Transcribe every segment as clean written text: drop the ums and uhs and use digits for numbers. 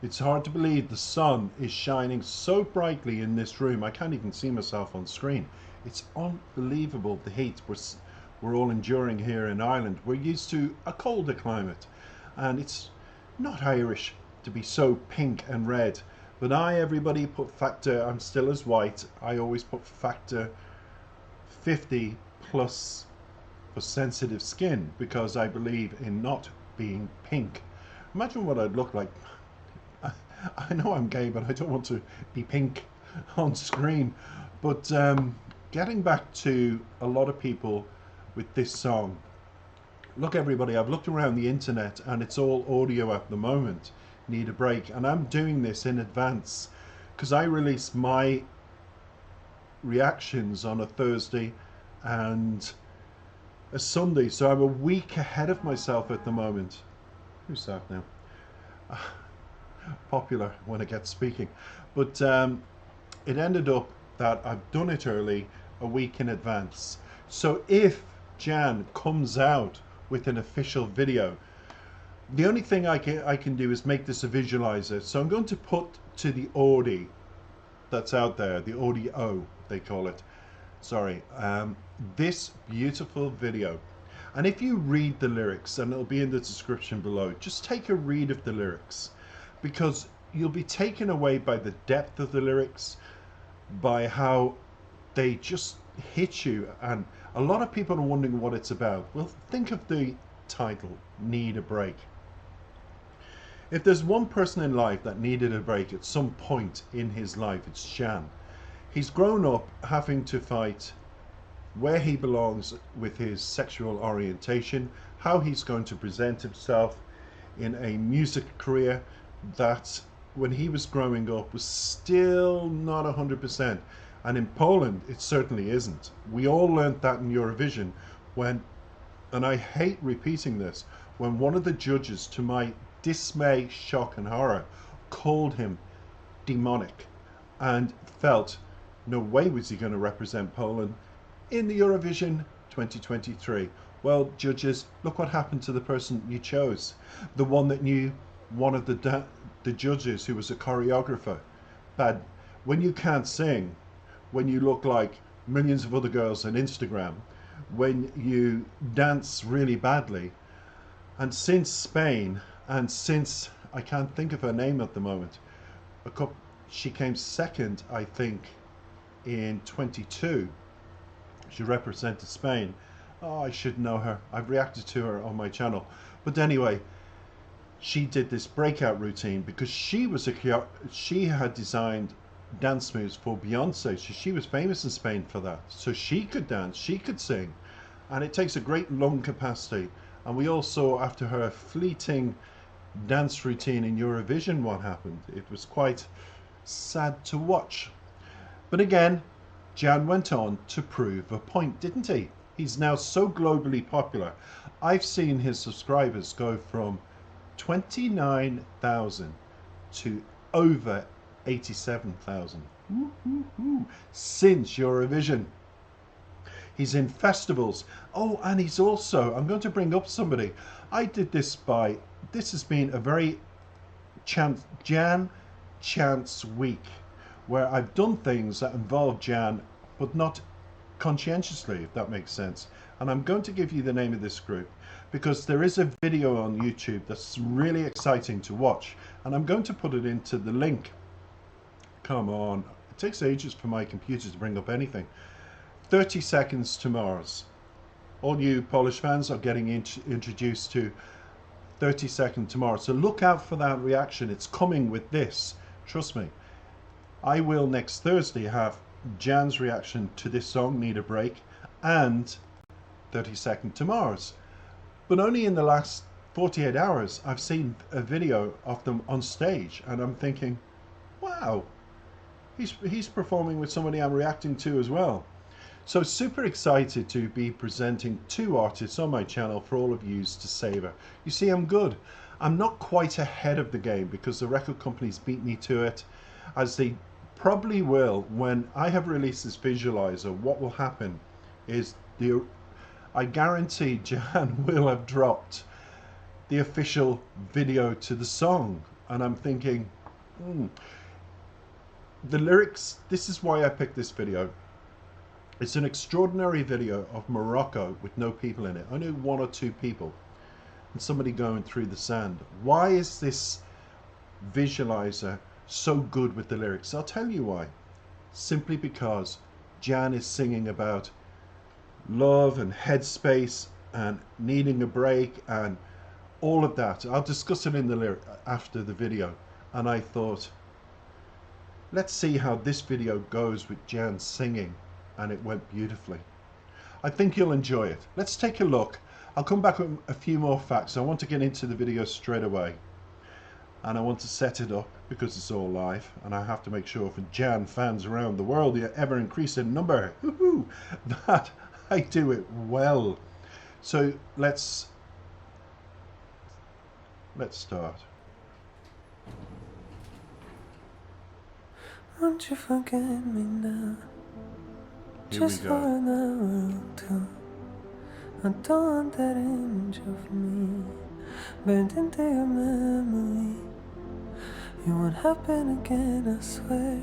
It's hard to believe the sun is shining so brightly in this room. I can't even see myself on screen. It's unbelievable the heat we're all enduring here in Ireland. We're used to a colder climate, and it's not Irish to be so pink and red. But everybody put factor, I'm still as white. I always put factor 50 plus for sensitive skin because I believe in not being pink. Imagine what I'd look like. I know I'm gay, but I don't want to be pink on screen. But getting back to a lot of people with this song. Look, everybody, I've looked around the internet and it's all audio at the moment. Need a break. And I'm doing this in advance because I release my reactions on a Thursday and a Sunday. So I'm a week ahead of myself at the moment. Who's that now? Popular when I get speaking. But it ended up that I've done it early, a week in advance. So if Jan comes out with an official video, the only thing I can do is make this a visualizer. So I'm going to put to the Audi that's out there, the audio they call it, sorry, this beautiful video. And if you read the lyrics, and it'll be in the description below, just take a read of the lyrics, because you'll be taken away by the depth of the lyrics, by how they just hit you. And a lot of people are wondering what it's about. Well, think of the title, Need a Break. If there's one person in life that needed a break at some point in his life, it's Jan. He's grown up having to fight where he belongs with his sexual orientation, how he's going to present himself in a music career that when he was growing up was still not 100%. And in Poland, it certainly isn't. We all learnt that in Eurovision when, and I hate repeating this, when one of the judges, to my dismay, shock and horror, called him demonic and felt no way was he going to represent Poland in the Eurovision 2023. Well, judges, look what happened to the person you chose. The one that knew one of the judges who was a choreographer. Bad. When you can't sing, when you look like millions of other girls on Instagram, when you dance really badly, and since Spain, and since, I can't think of her name at the moment, she came second, I think, in 22. She represented Spain. Oh, I should know her. I've reacted to her on my channel. But anyway, she did this breakout routine because she had designed dance moves for Beyonce. So she was famous in Spain for that. So she could dance, she could sing. And it takes a great lung capacity. And we all saw after her fleeting dance routine in Eurovision what happened. It was quite sad to watch. But again, Jan went on to prove a point, didn't he? He's now so globally popular. I've seen his subscribers go from 29,000 to over 87,000 since Eurovision. He's in festivals. Oh, and he's also, I'm going to bring up somebody. I did this this has been a very Jan chance week, where I've done things that involve Jan, but not conscientiously, if that makes sense. And I'm going to give you the name of this group because there is a video on YouTube that's really exciting to watch, and I'm going to put it into the link. Come on, it takes ages for my computer to bring up anything. 30 Seconds to Mars. All you Polish fans are getting introduced to 30 Seconds to Mars. So look out for that reaction. It's coming with this. Trust me. I will next Thursday have Jan's reaction to this song, Need a Break, and 30 Seconds to Mars. But only in the last 48 hours, I've seen a video of them on stage, and I'm thinking, wow, he's performing with somebody I'm reacting to as well. So super excited to be presenting two artists on my channel for all of you to savor. You see, I'm good. I'm not quite ahead of the game because the record companies beat me to it, as they probably will. When I have released this visualizer, what will happen is I guarantee Jan will have dropped the official video to the song. and I'm thinking, the lyrics, this is why I picked this video. It's an extraordinary video of Morocco with no people in it, only one or two people, and somebody going through the sand. Why is this visualizer so good with the lyrics? I'll tell you why. Simply because Jan is singing about love and headspace and needing a break and all of that. I'll discuss it in the lyric after the video. And I thought, let's see how this video goes with Jan singing, and it went beautifully. I think you'll enjoy it. Let's take a look. I'll come back with a few more facts. I want to get into the video straight away, and I want to set it up because it's all live, and I have to make sure for Jan fans around the world, the ever increasing number, that I do it well. So let's start. Won't you forget me now? Here we Just for go. an hour or two. I don't want that image of me burned into your memory. It won't happen again, I swear.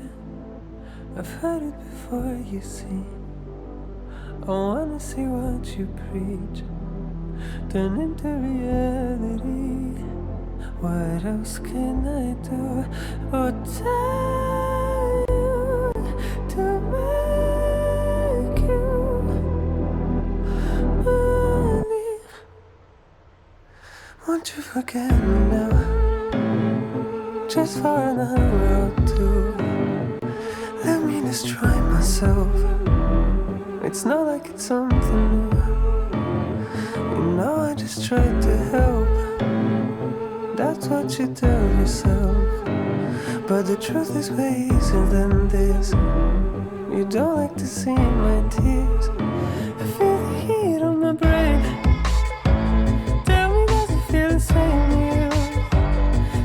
I've heard it before, you see. I wanna see what you preach turn into reality. What else can I do but tell you to make you believe? Won't you forget me now? Just for an hour or two. Let me destroy myself. It's not like it's something new. You know I just tried to help. That's what you tell yourself. But the truth is way easier than this. You don't like to see my tears. I feel the heat on my brain. Tell me, does it feel the same to you?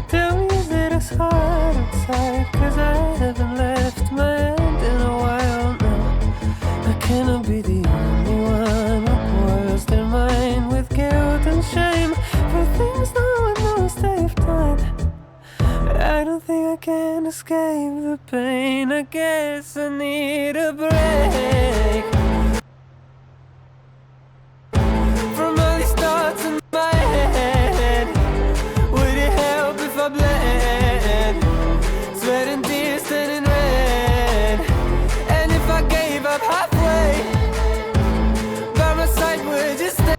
Tell me, is it as hard outside? Cause I haven't left my hand in a while now. I cannot be the only one who boils their mind with guilt and shame for things no one knows they've done. I don't think I can escape the pain. I guess I need a break from all these thoughts in my head. Would it help if I bled? Sweat and tears turning red. And if I gave up halfway, by my side would you stay?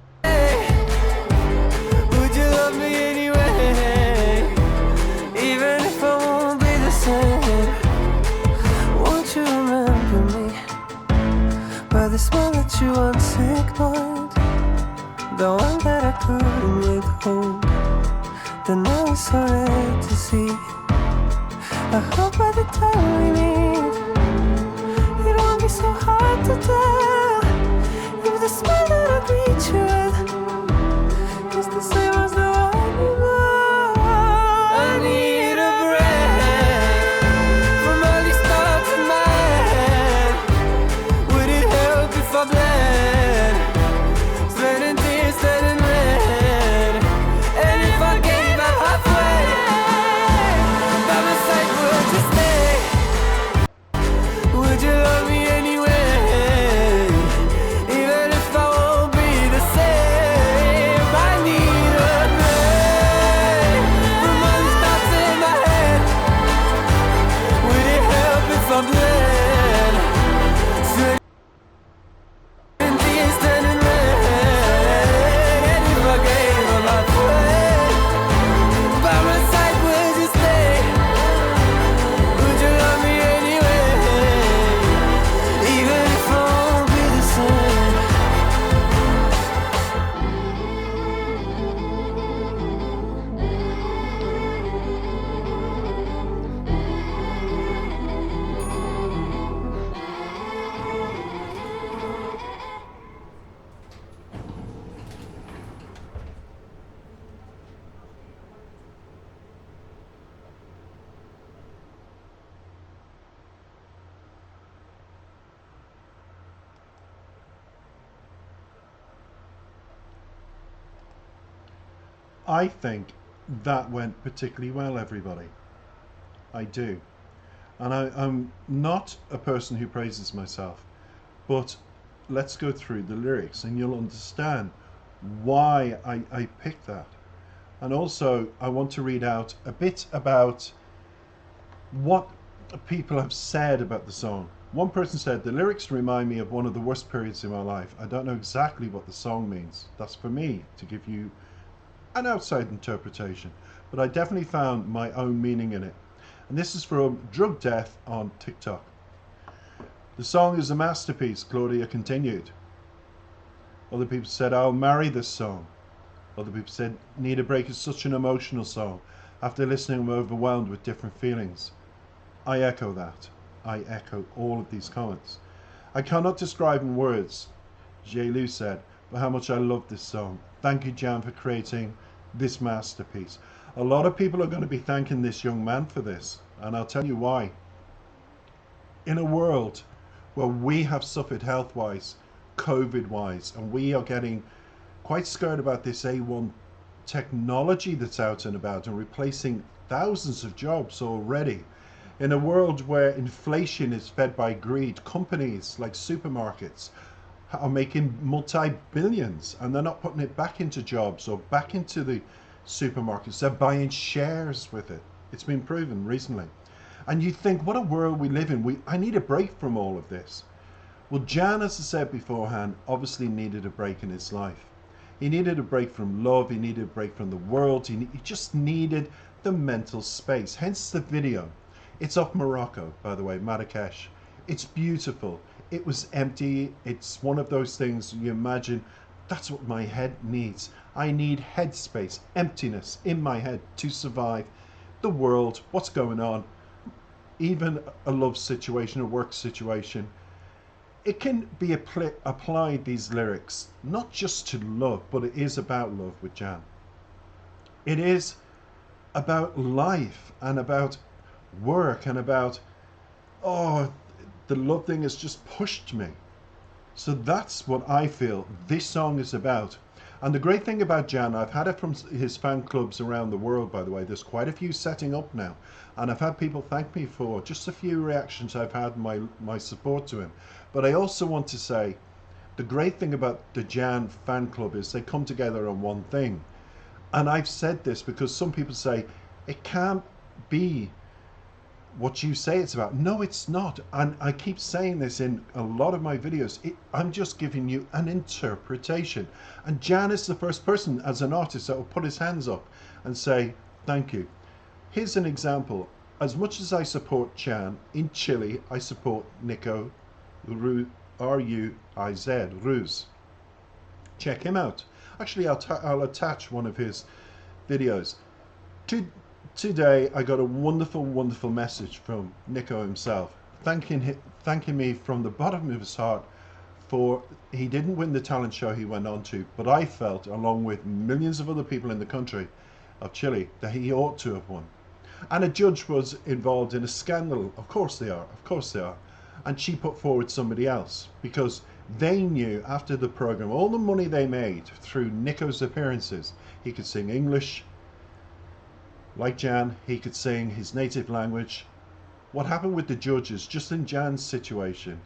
Would you love me anyway? Even if I won't be the same. Won't you remember me by the smile that you once ignored? The one that I couldn't withhold, that now is so rare to see. I hope by the time we meet, it won't be so hard to tell if the smile that I greet you with is the same as the one you know. I need a break from all these thoughts in my head. Would it help if I bled? Sweat and tears turning red. And if I gave up halfway, by my side would you stay? Would you love me anyway? Even if I won't be the same. I need a break from all these thoughts in my head. Would it help if I bled? Sweat and tears turning red. And if I gave up halfway, by my side would you stay? Would you love me anyway? Even if I won't be the same. I think that went particularly well, everybody. I do. And I'm not a person who praises myself, but let's go through the lyrics and you'll understand why I picked that. And also, I want to read out a bit about what people have said about the song. One person said, the lyrics remind me of one of the worst periods in my life. I don't know exactly what the song means. That's for me to give you an outside interpretation. But I definitely found my own meaning in it. And this is from Drug Death on TikTok. The song is a masterpiece, Claudia continued. Other people said, I'll marry this song. Other people said, Need a Break is such an emotional song. After listening, I'm overwhelmed with different feelings. I echo that. I echo all of these comments. I cannot describe in words, J-Lu said, but how much I love this song. Thank you, Jan, for creating this masterpiece. A lot of people are going to be thanking this young man for this, and I'll tell you why. In a world where we have suffered health-wise, COVID-wise, and we are getting quite scared about this A1 technology that's out and about and replacing thousands of jobs already. In a world where inflation is fed by greed, companies like supermarkets are making multi-billions and they're not putting it back into jobs or back into the supermarkets. They're buying shares with it. It's been proven recently. And you think, what a world we live in. I need a break from all of this. Well, Jan, as I said beforehand, obviously needed a break in his life. He needed a break from love. He needed a break from the world. He just needed the mental space. Hence the video. It's off Morocco, by the way, Marrakesh. It's beautiful. It was empty. It's one of those things you imagine, that's what my head needs. I need headspace, emptiness in my head to survive the world, what's going on, even a love situation, a work situation. It can be applied, these lyrics, not just to love, but it is about love with Jan. It is about life and about work and about, oh, the love thing has just pushed me. So that's what I feel this song is about. And the great thing about Jan, I've had it from his fan clubs around the world, by the way. There's quite a few setting up now. And I've had people thank me for just a few reactions I've had, my support to him. But I also want to say, the great thing about the Jan fan club is they come together on one thing. And I've said this because some people say, it can't be what you say it's about. No, it's not. And I keep saying this in a lot of my videos. I'm just giving you an interpretation. And Jan is the first person as an artist that will put his hands up and say, thank you. Here's an example. As much as I support Jan, in Chile, I support Nico R-U-I-Z, Ruiz. Check him out. Actually, I'll attach one of his videos. Today I got a wonderful message from Nico himself, thanking me from the bottom of his heart for, he didn't win the talent show he went on to, but I felt, along with millions of other people in the country of Chile, that he ought to have won. And a judge was involved in a scandal. Of course they are. And she put forward somebody else because they knew after the program, all the money they made through Nico's appearances. He could sing English, like Jan, he could sing his native language. What happened with the judges, just in Jan's situation,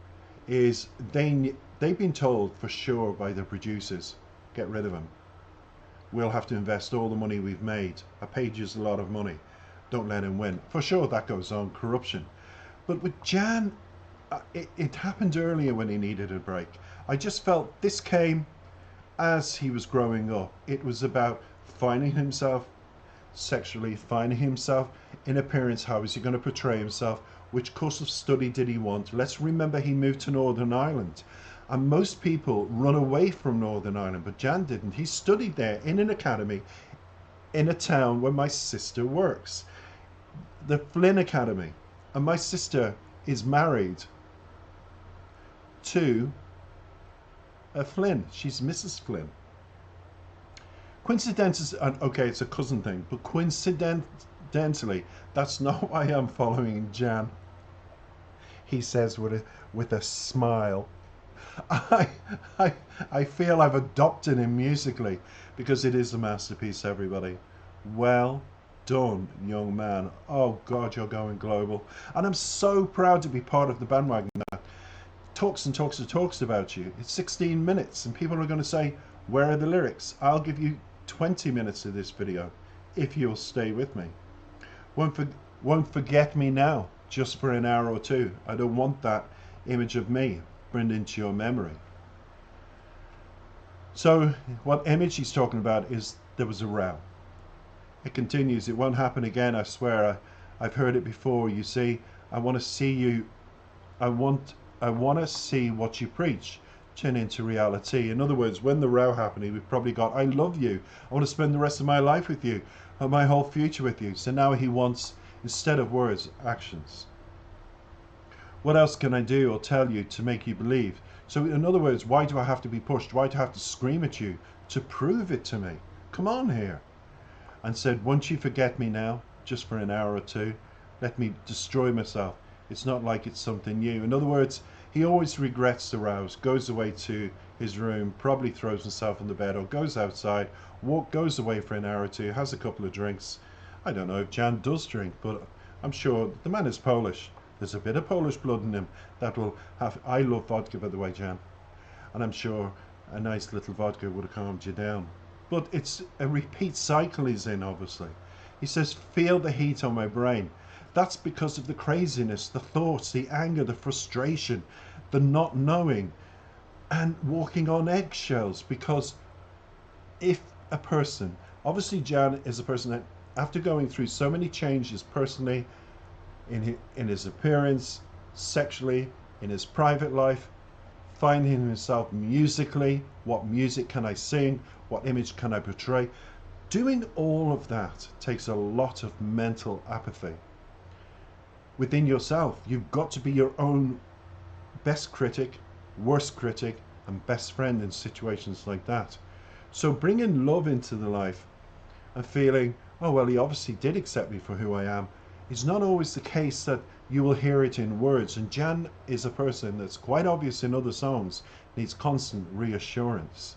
is they've been told for sure by the producers, get rid of him. We'll have to invest all the money we've made. I paid you a lot of money. Don't let him win. For sure that goes on, corruption. But with Jan, it happened earlier when he needed a break. I just felt this came as he was growing up. It was about finding himself sexually, finding himself in appearance. How is he going to portray himself? Which course of study did he want? Let's remember he moved to Northern Ireland, and most people run away from Northern Ireland, but Jan didn't. He studied there in an academy in a town where my sister works, the Flynn Academy, and my sister is married to a Flynn. She's Mrs. Flynn. Coincidence, okay, it's a cousin thing, but coincidentally, that's not why I'm following Jan. He says with a smile. I feel I've adopted him musically because it is a masterpiece, everybody. Well done, young man. Oh God, you're going global. And I'm so proud to be part of the bandwagon that talks and talks and talks about you. It's 16 minutes and people are going to say, where are the lyrics? I'll give you 20 minutes of this video if you'll stay with me. Won't forget me now, just for an hour or two. I don't want that image of me burned into your memory. So what image he's talking about is there was a row. It continues, it won't happen again, I swear. I've heard it before. You see, I want to see you, I want to see what you preach turn into reality. In other words, when the row happened, he probably got, I love you, I want to spend the rest of my life with you, my whole future with you. So now he wants, instead of words, actions. What else can I do or tell you to make you believe? So in other words, why do I have to be pushed? Why do I have to scream at you to prove it to me? Come on here. And said, won't you forget me now, just for an hour or two? Let me destroy myself. It's not like it's something new. In other words, he always regrets the rows, goes away to his room, probably throws himself on the bed or goes outside, goes away for an hour or two, has a couple of drinks. I don't know if Jan does drink, but I'm sure the man is Polish. There's a bit of Polish blood in him that will have, I love vodka, by the way, Jan. And I'm sure a nice little vodka would have calmed you down. But it's a repeat cycle he's in, obviously. He says, feel the heat on my brain. That's because of the craziness, the thoughts, the anger, the frustration, the not knowing, and walking on eggshells. Because if a person, obviously Jan is a person that, after going through so many changes personally, in his appearance, sexually, in his private life, finding himself musically, what music can I sing, what image can I portray? Doing all of that takes a lot of mental apathy. Within yourself, you've got to be your own best critic, worst critic, and best friend in situations like that. So bringing love into the life and feeling, oh, well, he obviously did accept me for who I am, is not always the case that you will hear it in words. And Jan is a person that's quite obvious in other songs, needs constant reassurance.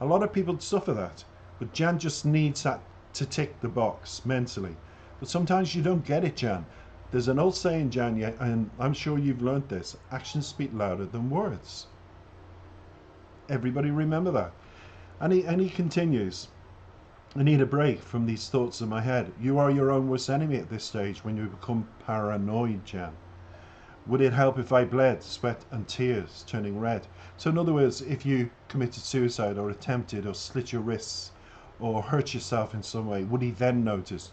A lot of people suffer that, but Jan just needs that to tick the box mentally. But sometimes you don't get it, Jan. There's an old saying, Jan, and I'm sure you've learnt this, actions speak louder than words. Everybody remember that. And he continues, I need a break from these thoughts in my head. You are your own worst enemy at this stage when you become paranoid, Jan. Would it help if I bled, sweat and tears turning red? So in other words, if you committed suicide or attempted or slit your wrists or hurt yourself in some way, would he then notice?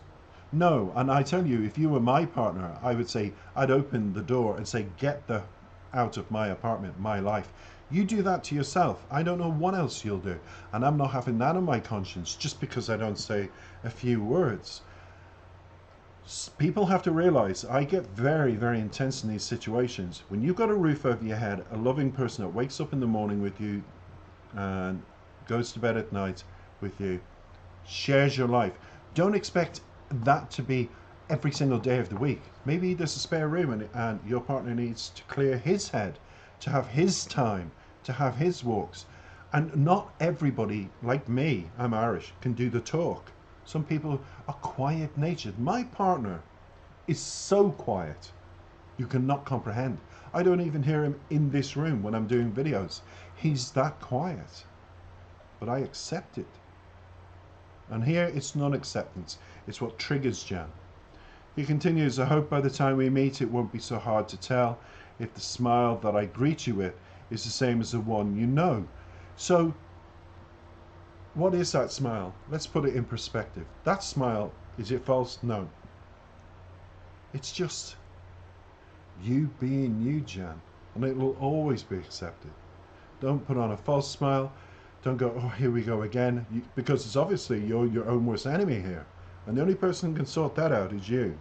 No. And I tell you, if you were my partner, I would say, I'd open the door and say, get out of my apartment, my life. You do that to yourself. I don't know what else you'll do. And I'm not having that on my conscience just because I don't say a few words. People have to realize I get very, very intense in these situations. When you've got a roof over your head, a loving person that wakes up in the morning with you and goes to bed at night with you, shares your life. Don't expect that to be every single day of the week. Maybe there's a spare room and your partner needs to clear his head, to have his time, to have his walks. And not everybody, like me, I'm Irish, can do the talk. Some people are quiet natured. My partner is so quiet you cannot comprehend. I don't even hear him in this room when I'm doing videos. He's that quiet. But I accept it. And here it's non-acceptance. It's what triggers Jan. He continues, I hope by the time we meet it won't be so hard to tell if the smile that I greet you with is the same as the one you know. So what is that smile? Let's put it in perspective. That smile, is it false? No. It's just you being you, Jan, and it will always be accepted. Don't put on a false smile. Don't go, oh, here we go again, because it's obviously you're your own worst enemy here. And the only person who can sort that out is you.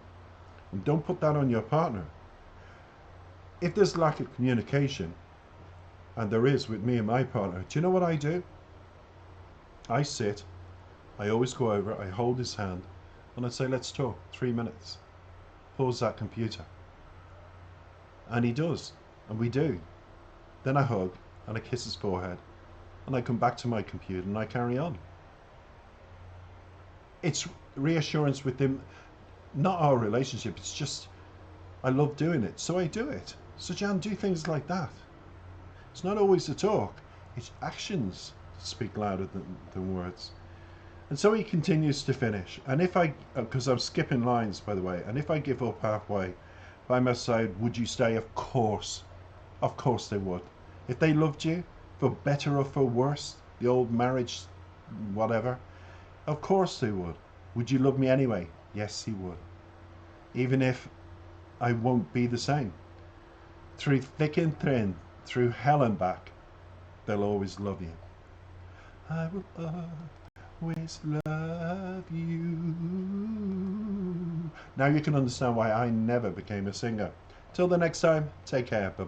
And don't put that on your partner. If there's lack of communication, and there is with me and my partner, do you know what I do? I sit, I always go over, I hold his hand, and I say, let's talk, 3 minutes. Pause that computer. And he does, and we do. Then I hug, and I kiss his forehead, and I come back to my computer, and I carry on. it's reassurance with them, not our relationship. It's just I love doing it, so I do it. So Jan, do things like that. It's not always the talk, it's actions speak louder than words. And so he continues to finish. And if I, because I'm skipping lines by the way, and if I give up halfway, by my side, would you stay? Of course they would. If they loved you, for better or for worse, the old marriage, whatever, of course they would. Would you love me anyway? Yes, he would. Even if I won't be the same. Through thick and thin, through hell and back, they'll always love you. I will always love you. Now you can understand why I never became a singer. Till the next time, take care. Bye.